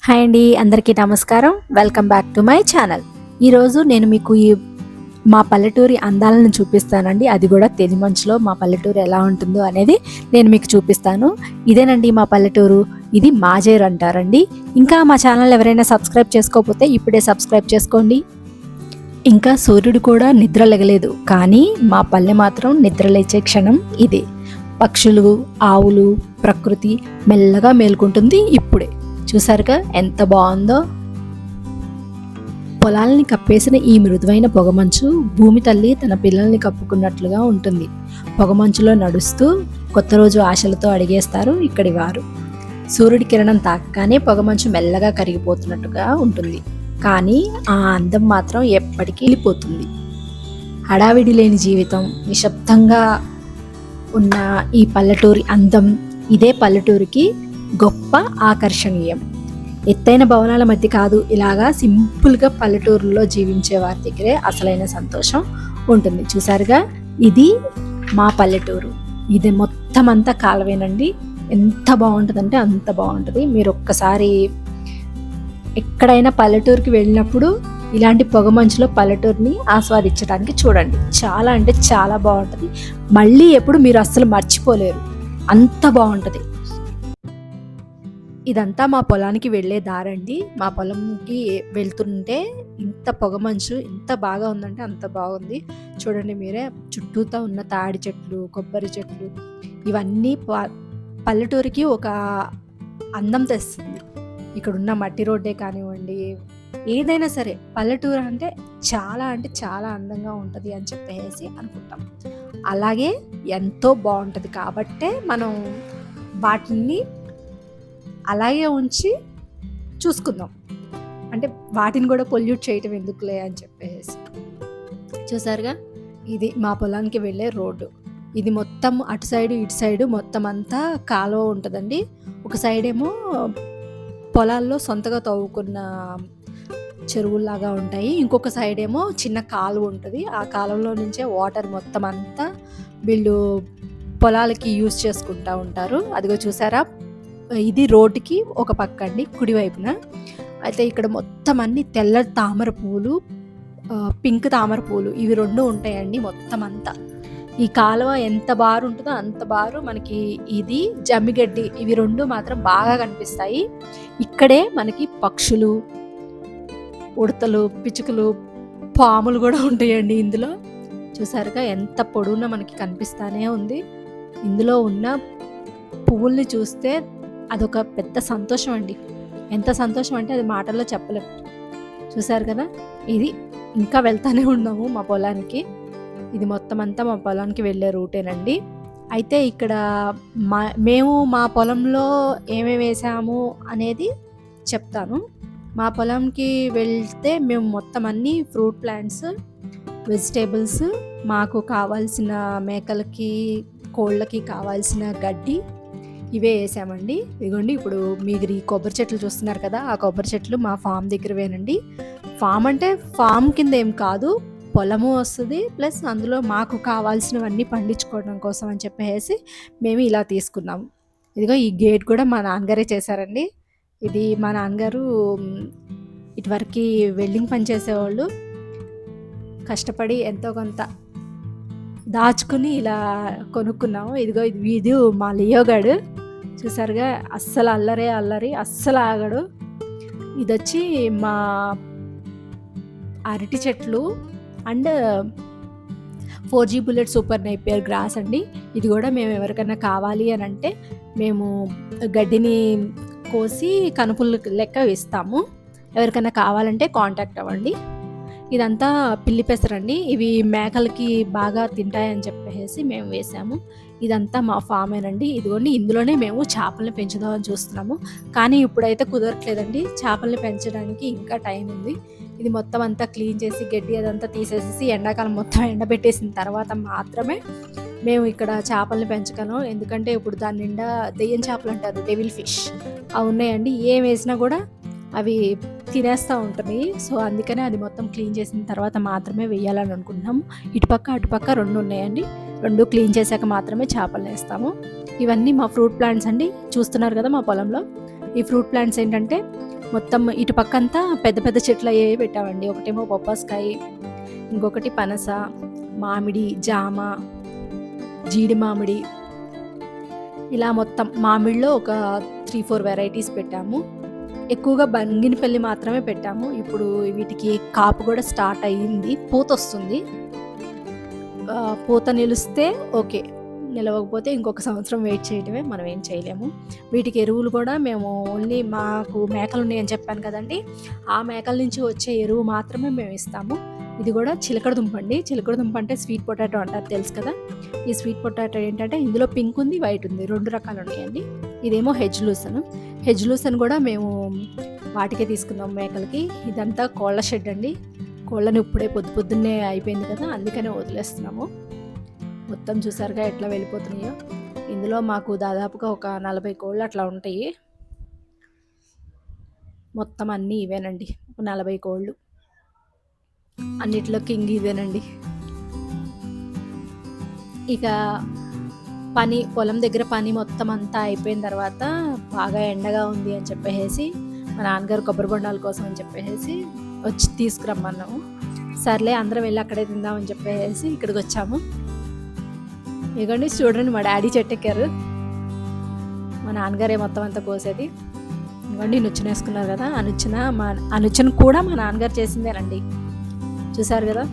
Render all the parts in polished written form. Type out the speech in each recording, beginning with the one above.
Hi అండి, అందరికీ నమస్కారం. Welcome back to my channel. ఈరోజు నేను మీకు మా పల్లెటూరి అందాలను చూపిస్తానండి. అది కూడా తెలి మంచులో మా పల్లెటూరు ఎలా ఉంటుందో అనేది నేను మీకు చూపిస్తాను. ఇదేనండి మా పల్లెటూరు. ఇది మాజేరు అంటారండి. ఇంకా మా ఛానల్ ఎవరైనా సబ్స్క్రైబ్ చేసుకోకపోతే ఇప్పుడే సబ్స్క్రైబ్ చేసుకోండి. ఇంకా సూర్యుడు కూడా నిద్ర లెగలేదు, కానీ మా పల్లె మాత్రం నిద్ర లేచే క్షణం ఇది. పక్షులు, ఆవులు, ప్రకృతి మెల్లగా మేల్కుంటుంది. ఇప్పుడే చూసారుగా ఎంత బాగుందో. పొలాల్ని కప్పేసిన ఈ మృదువైన పొగమంచు భూమి తల్లి తన పిల్లల్ని కప్పుకున్నట్లుగా ఉంటుంది. పొగమంచులో నడుస్తూ కొత్త రోజు ఆశలతో అడిగేస్తారు ఇక్కడి వారు. సూర్యుడి కిరణం తాకగానే పొగమంచు మెల్లగా కరిగిపోతున్నట్టుగా ఉంటుంది, కానీ ఆ అందం మాత్రం ఎప్పటికీ వెళ్ళిపోతుంది. హడావిడి లేని జీవితం, నిశ్శబ్దంగా ఉన్న ఈ పల్లెటూరి అందం, ఇదే పల్లెటూరికి గొప్ప ఆకర్షణీయం. ఎత్తైన భవనాల మధ్య కాదు, ఇలాగా సింపుల్గా పల్లెటూరులో జీవించే వారి దగ్గరే అసలైన సంతోషం ఉంటుంది. చూసారుగా, ఇది మా పల్లెటూరు. ఇది మొత్తం అంతా కాలవేనండి. ఎంత బాగుంటుందంటే అంత బాగుంటుంది. మీరు ఒక్కసారి ఎక్కడైనా పల్లెటూరుకి వెళ్ళినప్పుడు ఇలాంటి పొగమంచులో పల్లెటూరుని ఆస్వాదించడానికి చూడండి. చాలా అంటే చాలా బాగుంటుంది. మళ్ళీ ఎప్పుడు మీరు అస్సలు మర్చిపోలేరు, అంత బాగుంటుంది. ఇదంతా మా పొలానికి వెళ్ళే దారండి. మా పొలంకి వెళ్తుంటే ఇంత పొగమంచు ఎంత బాగా ఉందంటే అంత బాగుంది. చూడండి మీరే, చుట్టూతా ఉన్న తాడి చెట్లు, కొబ్బరి చెట్లు, ఇవన్నీ పల్లెటూరికి ఒక అందం తెస్తుంది. ఇక్కడున్న మట్టి రోడ్డే కానివ్వండి, ఏదైనా సరే పల్లెటూరు అంటే చాలా అందంగా ఉంటుంది అని చెప్పేసి అనుకుంటాం. అలాగే ఎంతో బాగుంటుంది కాబట్టే మనం వాటిని అలాగే ఉంచి చూసుకుందాం. అంటే వాటిని కూడా పొల్యూట్ చేయటం ఎందుకులే అని చెప్పేసి. చూసారుగా, ఇది మా పొలానికి వెళ్ళే రోడ్డు. ఇది మొత్తం అటు సైడు ఇటు సైడు మొత్తం అంతా కాలువ ఉంటుందండి. ఒక సైడ్ ఏమో పొలాల్లో సొంతగా తవ్వుకున్న చెరువుల్లాగా ఉంటాయి, ఇంకొక సైడ్ ఏమో చిన్న కాలువ ఉంటుంది. ఆ కాలువలో నుంచే వాటర్ మొత్తం అంతా వీళ్ళు పొలాలకి యూజ్ చేసుకుంటూ ఉంటారు. అదిగో చూసారా, ఇది రోడ్డుకి ఒక పక్క అండి, కుడివైపున. అయితే ఇక్కడ మొత్తం అన్ని తెల్ల తామర పువ్వులు, పింక్ తామర పువ్వులు, ఇవి రెండు ఉంటాయండి మొత్తం అంతా. ఈ కాలువ ఎంత బారు ఉంటుందో అంత బారు మనకి ఇది జమ్మిగడ్డి, ఇవి రెండు మాత్రం బాగా కనిపిస్తాయి. ఇక్కడే మనకి పక్షులు, ఉడతలు, పిచ్చుకలు, పాములు కూడా ఉంటాయండి ఇందులో. చూసారుగా ఎంత పొడవునా మనకి కనిపిస్తానే ఉంది. ఇందులో ఉన్న పువ్వుల్ని చూస్తే అదొక పెద్ద సంతోషం అండి. ఎంత సంతోషం అంటే అది మాటల్లో చెప్పలేం. చూసారు కదా, ఇది ఇంకా వెళ్తానే ఉన్నాము మా పొలానికి. ఇది మొత్తం అంతా మా పొలానికి వెళ్ళే రూటేనండి. అయితే ఇక్కడ మేము మా పొలంలో ఏమేమి వేసాము అనేది చెప్తాను. మా పొలంకి వెళ్తే మేము మొత్తం అన్ని ఫ్రూట్ ప్లాంట్స్, వెజిటేబుల్స్, మాకు కావాల్సిన మేకలకి, కోళ్ళకి కావాల్సిన గడ్డి, ఇవే వేసామండి. ఇదిగోండి, ఇప్పుడు మీరు ఈ కొబ్బరి చెట్లు చూస్తున్నారు కదా, ఆ కొబ్బరి చెట్లు మా ఫామ్ దగ్గరవేనండి. ఫామ్ అంటే ఫామ్ కింద ఏం కాదు, పొలము వస్తుంది, ప్లస్ అందులో మాకు కావాల్సినవన్నీ పండించుకోవడం కోసం అని చెప్పేసి మేము ఇలా తీసుకున్నాము. ఇదిగో ఈ గేట్ కూడా మా నాన్నగారే చేశారండి. ఇది మా నాన్నగారు ఇటువరకు వెల్డింగ్ పని చేసేవాళ్ళు, కష్టపడి ఎంతో కొంత దాచుకుని ఇలా కొనుక్కున్నాము. ఇదిగో ఇది మా లియోగాడు. చూసారుగా, అస్సలు అల్లరి అస్సలు ఆగడు. ఇది వచ్చి మా అరటి చెట్లు and 4G bullet super Napier grass అండి. ఇది కూడా మేము ఎవరికైనా కావాలి అని అంటే మేము గడ్డిని కోసి కనుపులు లెక్క ఇస్తాము. ఎవరికైనా కావాలంటే కాంటాక్ట్ అవ్వండి. ఇదంతా పిల్లి పెసరండి, ఇవి మేకలకి బాగా తింటాయని చెప్పేసి మేము వేసాము. ఇదంతా మా ఫామేనండి. ఇదిగోండి, ఇందులోనే మేము చేపల్ని పెంచుదామని చూస్తున్నాము, కానీ ఇప్పుడైతే కుదరట్లేదండి. చేపల్ని పెంచడానికి ఇంకా టైం ఉంది. ఇది మొత్తం అంతా క్లీన్ చేసి గడ్డి అదంతా తీసేసి ఎండాకాలం మొత్తం ఎండబెట్టేసిన తర్వాత మాత్రమే మేము ఇక్కడ చేపల్ని పెంచగలం. ఎందుకంటే ఇప్పుడు దాని నిండా దెయ్యం చేపలు అంటారు, డెవిల్ ఫిష్, అవి ఉన్నాయండి. ఏం వేసినా కూడా అవి తినేస్తూ ఉంటుంది. సో అందుకనే అది మొత్తం క్లీన్ చేసిన తర్వాత మాత్రమే వేయాలని అనుకుంటున్నాము. ఇటుపక్క అటుపక్క రెండు ఉన్నాయండి, రెండు క్లీన్ చేశాక మాత్రమే చేపలు వేస్తాము. ఇవన్నీ మా ఫ్రూట్ ప్లాంట్స్ అండి, చూస్తున్నారు కదా మా పొలంలో. ఈ ఫ్రూట్ ప్లాంట్స్ ఏంటంటే మొత్తం ఇటు పక్కంతా పెద్ద పెద్ద చెట్లు అయ్యేవి పెట్టామండి. ఒకటేమో బొప్పాస్కాయ, ఇంకొకటి పనస, మామిడి, జామ, జీడి మామిడి, ఇలా మొత్తం మామిడిలో ఒక 3-4 వెరైటీస్ పెట్టాము. ఎక్కువగా బంగినపల్లి మాత్రమే పెట్టాము. ఇప్పుడు వీటికి కాపు కూడా స్టార్ట్ అయ్యింది, పూత వస్తుంది. పూత నిలిస్తే ఓకే, నిలవకపోతే ఇంకొక సంవత్సరం వెయిట్ చేయడమే, మనం ఏం చేయలేము. వీటికి ఎరువులు కూడా మేము ఓన్లీ మాకు మేకలు ఉన్నాయని చెప్పాను కదండి, ఆ మేకల నుంచి వచ్చే ఎరువు మాత్రమే మేము ఇస్తాము. ఇది కూడా చిలకడ దుంప అండి. చిలకడ దుంప అంటే స్వీట్ పొటాటో అంటారు, తెలుసు కదా. ఈ స్వీట్ పొటాటో ఏంటంటే ఇందులో పింక్ ఉంది, వైట్ ఉంది, 2 రకాలు ఉన్నాయండి. ఇదేమో హెజ్ లూసన్ కూడా మేము వాటికే తీసుకున్నాం మేకలకి. ఇదంతా కోళ్ళ షెడ్ అండి. కోళ్ళని ఇప్పుడే పొద్దున్నే అయిపోయింది కదా, అందుకనే వదిలేస్తున్నాము. మొత్తం చూసారుగా ఎట్లా వెళ్ళిపోతున్నాయో. ఇందులో మాకు దాదాపుగా ఒక 40 కోళ్ళు అట్లా ఉంటాయి. మొత్తం అన్నీ ఇవేనండి, 40 కోళ్ళు. అన్నిట్లో కింగ్ ఇదేనండి. ఇక పొలం దగ్గర పని మొత్తం అంతా అయిపోయిన తర్వాత బాగా ఎండగా ఉంది అని చెప్పేసి మా నాన్నగారు కొబ్బరి బొండాల కోసం అని చెప్పేసి వచ్చి తీసుకురమ్మన్నాము. సర్లే అందరం వెళ్ళి అక్కడే తిందామని చెప్పేసి ఇక్కడికి వచ్చాము. ఇదిగోండి చూడండి, మా డాడీ చెట్టు ఎక్కారు, మా నాన్నగారే మొత్తం అంతా కోసేది. ఇదిగోండి నుచ్చున వేసుకున్నారు కదా, ఆ నుచ్చున కూడా మా నాన్నగారు చేసిందేనండి. చూసారు కదా,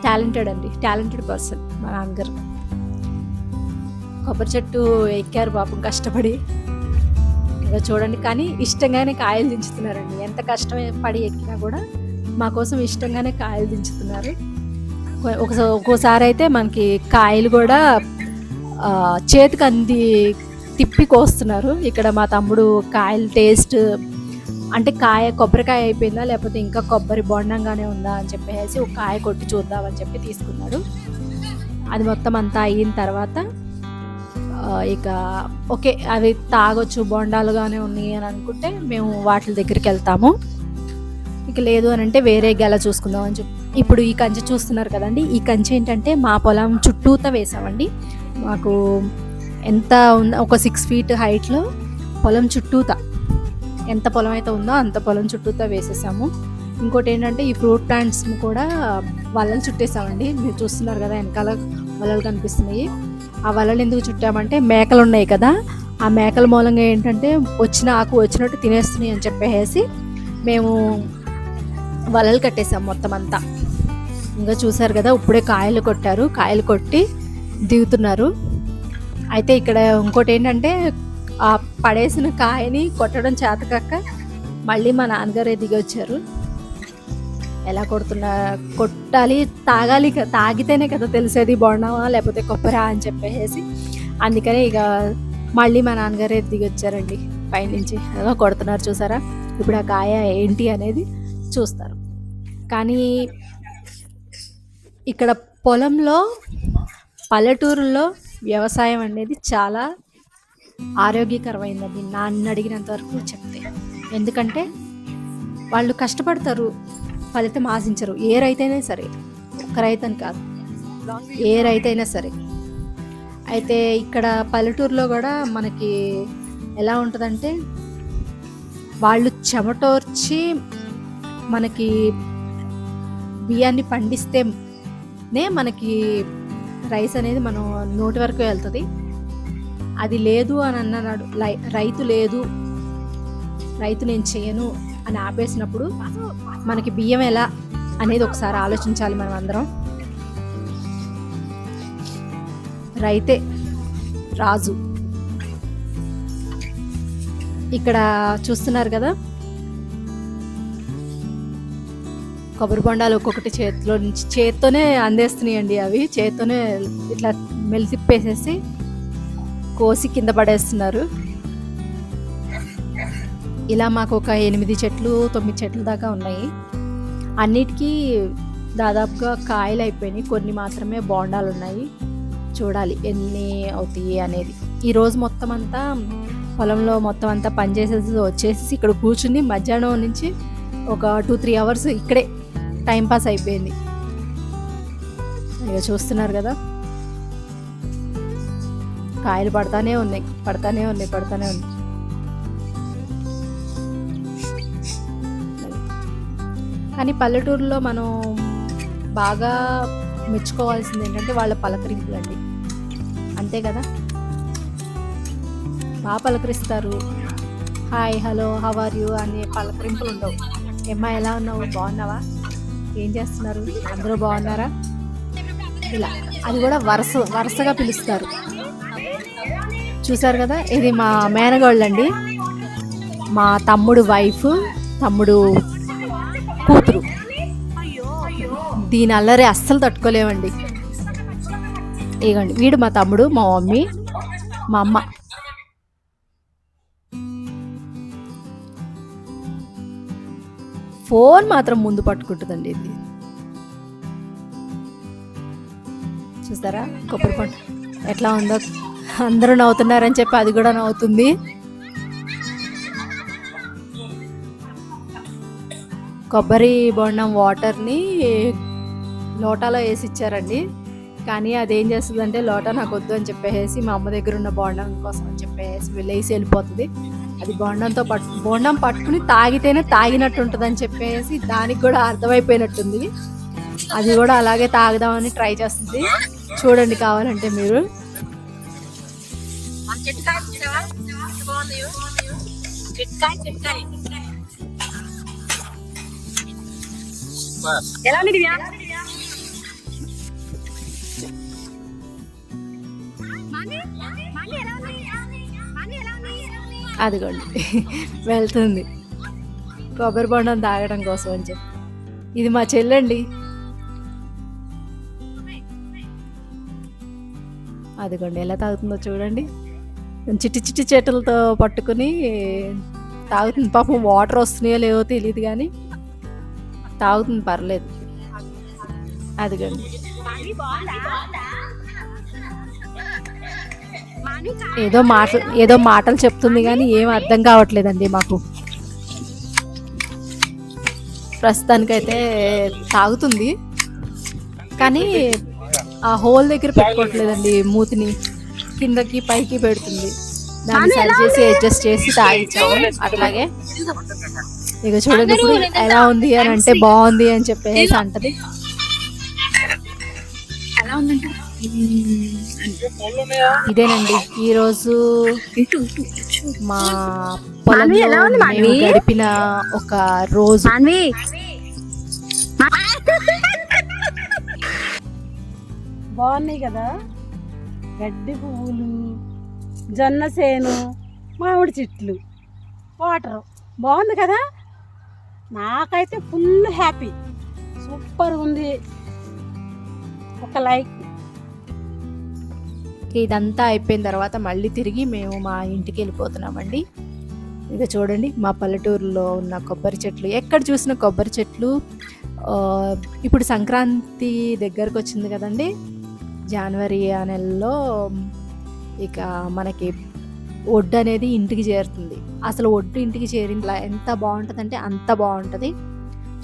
టాలెంటెడ్ పర్సన్ మా నాన్నగారు. కొబ్బరి చెట్టు ఎక్కారు పాపం కష్టపడి. ఇక చూడండి, కానీ ఇష్టంగానే కాయలు దించుతున్నారండి. ఎంత కష్టపడి ఎక్కినా కూడా మా కోసం ఇష్టంగానే కాయలు దించుతున్నారు. ఒక్కోసారి అయితే మనకి కాయలు కూడా చేతికి తిప్పి కోస్తున్నారు. ఇక్కడ మా తమ్ముడు కాయలు టేస్ట్ అంటే కొబ్బరికాయ అయిపోయిందా లేకపోతే ఇంకా కొబ్బరి బొండంగానే ఉందా అని చెప్పేసి ఒక కాయ కొట్టి చూద్దామని చెప్పి తీసుకున్నాడు. అది మొత్తం అంతా అయిన తర్వాత ఇక ఓకే, అవి తాగొచ్చు, బొండాలుగానే ఉన్నాయి అని అనుకుంటే మేము వాటి దగ్గరికి వెళ్తాము. ఇక లేదు అని అంటే వేరే గెల చూసుకుందాం అని చెప్పి. ఇప్పుడు ఈ కంచె చూస్తున్నారు కదండి, ఈ కంచె ఏంటంటే మా పొలం చుట్టూతా వేసామండి. మాకు ఎంత ఉందో ఒక 6 feet హైట్లో పొలం చుట్టూతా, ఎంత పొలం అయితే ఉందో అంత పొలం చుట్టూతా వేసేసాము. ఇంకోటి ఏంటంటే ఈ ఫ్రూట్ ప్లాంట్స్ కూడా వలలు చుట్టేసామండి. మీరు చూస్తున్నారు కదా వెనకాల వలలు కనిపిస్తున్నాయి. ఆ వలలు ఎందుకు చుట్టామంటే మేకలు ఉన్నాయి కదా, ఆ మేకల మూలంగా ఏంటంటే వచ్చిన ఆకు వచ్చినట్టు తినేస్తున్నాయి అని చెప్పేసి మేము వలలు కట్టేసాం మొత్తం అంతా. ఇంకా చూసారు కదా, ఇప్పుడే కాయలు కొట్టి దిగుతున్నారు. అయితే ఇక్కడ ఇంకోటి ఏంటంటే ఆ పడేసిన కాయని కొట్టడం చేతకాక మళ్ళీ మా నాన్నగారే దిగి వచ్చారు. ఎలా కొట్టాలి, తాగితేనే కదా తెలిసేది బొండమా లేకపోతే కొబ్బరా అని చెప్పేసి. అందుకనే ఇక మళ్ళీ మా నాన్నగారే దిగి వచ్చారండి పైనుంచి. ఏదో కొడుతున్నారు చూసారా. ఇప్పుడు ఆ కాయ ఏంటి అనేది చూస్తారు. కానీ ఇక్కడ పొలంలో, పల్లెటూరులో వ్యవసాయం అనేది చాలా ఆరోగ్యకరమైనది నన్ను అడిగినంత వరకు చెప్తే. ఎందుకంటే వాళ్ళు కష్టపడతారు, ఫలితం ఆశించరు. ఏ రైతైనా సరే, ఒక్క రైతని కాదు, ఏ రైతైనా సరే. అయితే ఇక్కడ పల్లెటూరులో కూడా మనకి ఎలా ఉంటుందంటే వాళ్ళు చెమటోర్చి మనకి బియ్యాన్ని పండిస్తేనే మనకి రైస్ అనేది మనం నోటి వరకు వెళ్తుంది. అది లేదు అని అన్నాడు రైతు నేను చేయను అని ఆపేసినప్పుడు మనకి బియ్యం ఎలా అనేది ఒకసారి ఆలోచించాలి మనం అందరం. రైతే రాజు. ఇక్కడ చూస్తున్నారు కదా, కొబ్బరి బొండాలు ఒక్కొక్కటి చేత్తోనే అందేస్తున్నాయండి. అవి చేత్తోనే ఇట్లా మెలితిప్పేసేసి కోసి కింద పడేస్తున్నారు. ఇలా మాకు ఒక 8 చెట్లు 9 చెట్లు దాకా ఉన్నాయి. అన్నిటికీ దాదాపుగా కాయలు అయిపోయినాయి, కొన్ని మాత్రమే బొండాలు ఉన్నాయి. చూడాలి ఎన్ని అవుతాయి అనేది. ఈరోజు మొత్తం అంతా పొలంలో మొత్తం అంతా పనిచేసేసి వచ్చేసి ఇక్కడ కూర్చుని మధ్యాహ్నం నుంచి ఒక 2-3 అవర్స్ ఇక్కడే టైంపాస్ అయిపోయింది. ఇక చూస్తున్నారు కదా, కాయలు పడతానే ఉన్నాయి. కానీ పల్లెటూరులో మనం బాగా మెచ్చుకోవాల్సింది ఏంటంటే వాళ్ళ పలకరింపులండి. అంతే కదా, బాగా పలకరిస్తారు. Hi, hello, how are you అనే పలకరింపులు ఉండవు. ఏమ్మా ఎలా ఉన్నావు, బాగున్నావా, ఏం చేస్తున్నారు, అందరూ బాగున్నారా, ఇలా. అది కూడా వరుసగా పిలుస్తారు. చూసారు కదా, ఇది మా మేనగోళ్ళండి, మా తమ్ముడు వైఫ్, తమ్ముడు కూతురు. దీని అల్లరి అస్సలు తట్టుకోలేమండి. ఇగోండి, వీడు మా తమ్ముడు, మా మమ్మీ, మా అమ్మ. ఫోన్ మాత్రం ముందు పట్టుకుంటుందండి ఇది. చూసారా కొబ్బరి పండు ఎట్లా ఉందో, అందరూ నవ్వుతున్నారని చెప్పి అది కూడా నవ్వుతుంది. కొబ్బరి బొండం వాటర్ని లోటాలో వేసి ఇచ్చారండి. కానీ అదేం చేస్తుందంటే, లోటా నాకు వద్దు అని చెప్పేసి మా అమ్మ దగ్గర ఉన్న బొండం కోసం అని చెప్పేసి వెళ్ళేసి వెళ్ళిపోతుంది. అది బొండం పట్టుకుని తాగితేనే తాగినట్టు ఉంటుంది అని చెప్పేసి దానికి కూడా అర్థమైపోయినట్టుంది. అది కూడా అలాగే తాగుదామని ట్రై చేస్తుంది. చూడండి కావాలంటే మీరు. అదిగోండి వెళ్తుంది కొబ్బరి బొండం తాగడం కోసం అని చెప్పి. ఇది మా చెల్లండి. అదిగోండి ఎలా తాగుతుందో చూడండి. చిట్టి చిట్టి చేతులతో పట్టుకుని తాగుతుంది. పాపం వాటర్ వస్తున్నాయో లేవో తెలియదు కానీ తాగుతుంది, పర్లేదు. అదిగోండి ఏదో మాటలు చెప్తుంది కానీ ఏం అర్థం కావట్లేదండి మాకు. ప్రస్తుతానికైతే తాగుతుంది కానీ ఆ హోల్ దగ్గర పెట్టుకోవట్లేదండి, మూతిని కిందకి పైకి పెడుతుంది. దాన్ని సరి చేసి అడ్జస్ట్ చేసి తాగించాము అట్లాగే. ఇక చూడండి ఇప్పుడు ఎలా ఉంది అని అంటే బాగుంది అని చెప్పేసి అంటది. ఇదేనండి ఈరోజు మా పొలంలో మేము గడిపిన ఒక రోజు. బాగున్నాయి కదా, గడ్డి పువ్వులు, జొన్న సేను, మామిడి చెట్లు, వాటర్ బాగుంది కదా. నాకైతే ఫుల్ హ్యాపీ, సూపర్ ఉంది. ఒక లైక్. ఇదంతా అయిపోయిన తర్వాత మళ్ళీ తిరిగి మేము మా ఇంటికి వెళ్ళిపోతున్నామండి. ఇక చూడండి మా పల్లెటూరులో ఉన్న కొబ్బరి చెట్లు, ఎక్కడ చూసిన కొబ్బరి చెట్లు. ఇప్పుడు సంక్రాంతి దగ్గరకు వచ్చింది కదండి, జనవరి ఆ నెలలో ఇక మనకి ఒడ్డు అనేది ఇంటికి చేరుతుంది. అసలు ఒడ్డు ఇంటికి చేరిన ఎంత బాగుంటుంది అంటే అంత బాగుంటుంది.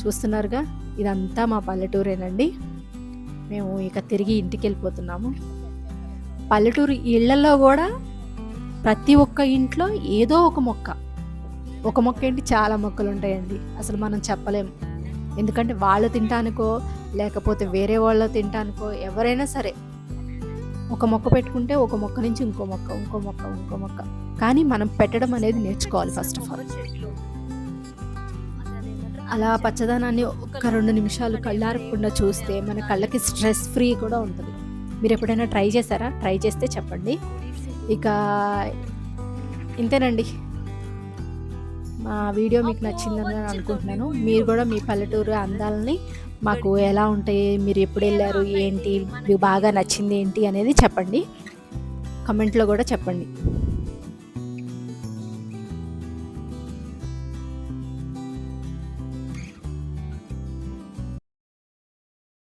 చూస్తున్నారుగా, ఇదంతా మా పల్లెటూరేనండి. మేము ఇక తిరిగి ఇంటికి వెళ్ళిపోతున్నాము. పల్లెటూరు ఇళ్లలో కూడా ప్రతి ఒక్క ఇంట్లో ఏదో ఒక మొక్క ఏంటి చాలా మొక్కలు ఉంటాయండి. అసలు మనం చెప్పలేము, ఎందుకంటే వాళ్ళు తింటానికో లేకపోతే వేరే వాళ్ళు తింటానికో ఎవరైనా సరే ఒక మొక్క పెట్టుకుంటే ఒక మొక్క నుంచి ఇంకో మొక్క కానీ మనం పెట్టడం అనేది నేర్చుకోవాలి ఫస్ట్ ఆఫ్ ఆల్. అలా పచ్చదనాన్ని ఒక్క 2 నిమిషాలు కళ్ళారకుండా చూస్తే మన కళ్ళకి స్ట్రెస్ ఫ్రీ కూడా ఉంటుంది. మీరు ఎప్పుడైనా ట్రై చేశారా? ట్రై చేస్తే చెప్పండి. ఇక ఇంతేనండి, మా వీడియో మీకు నచ్చిందని అనుకుంటున్నాను. మీరు కూడా మీ పల్లెటూరు అందాలని మాకు ఎలా ఉంటాయి, మీరు ఎప్పుడు వెళ్ళారు, ఏంటి మీకు బాగా నచ్చింది ఏంటి అనేది చెప్పండి, కమెంట్లో కూడా చెప్పండి.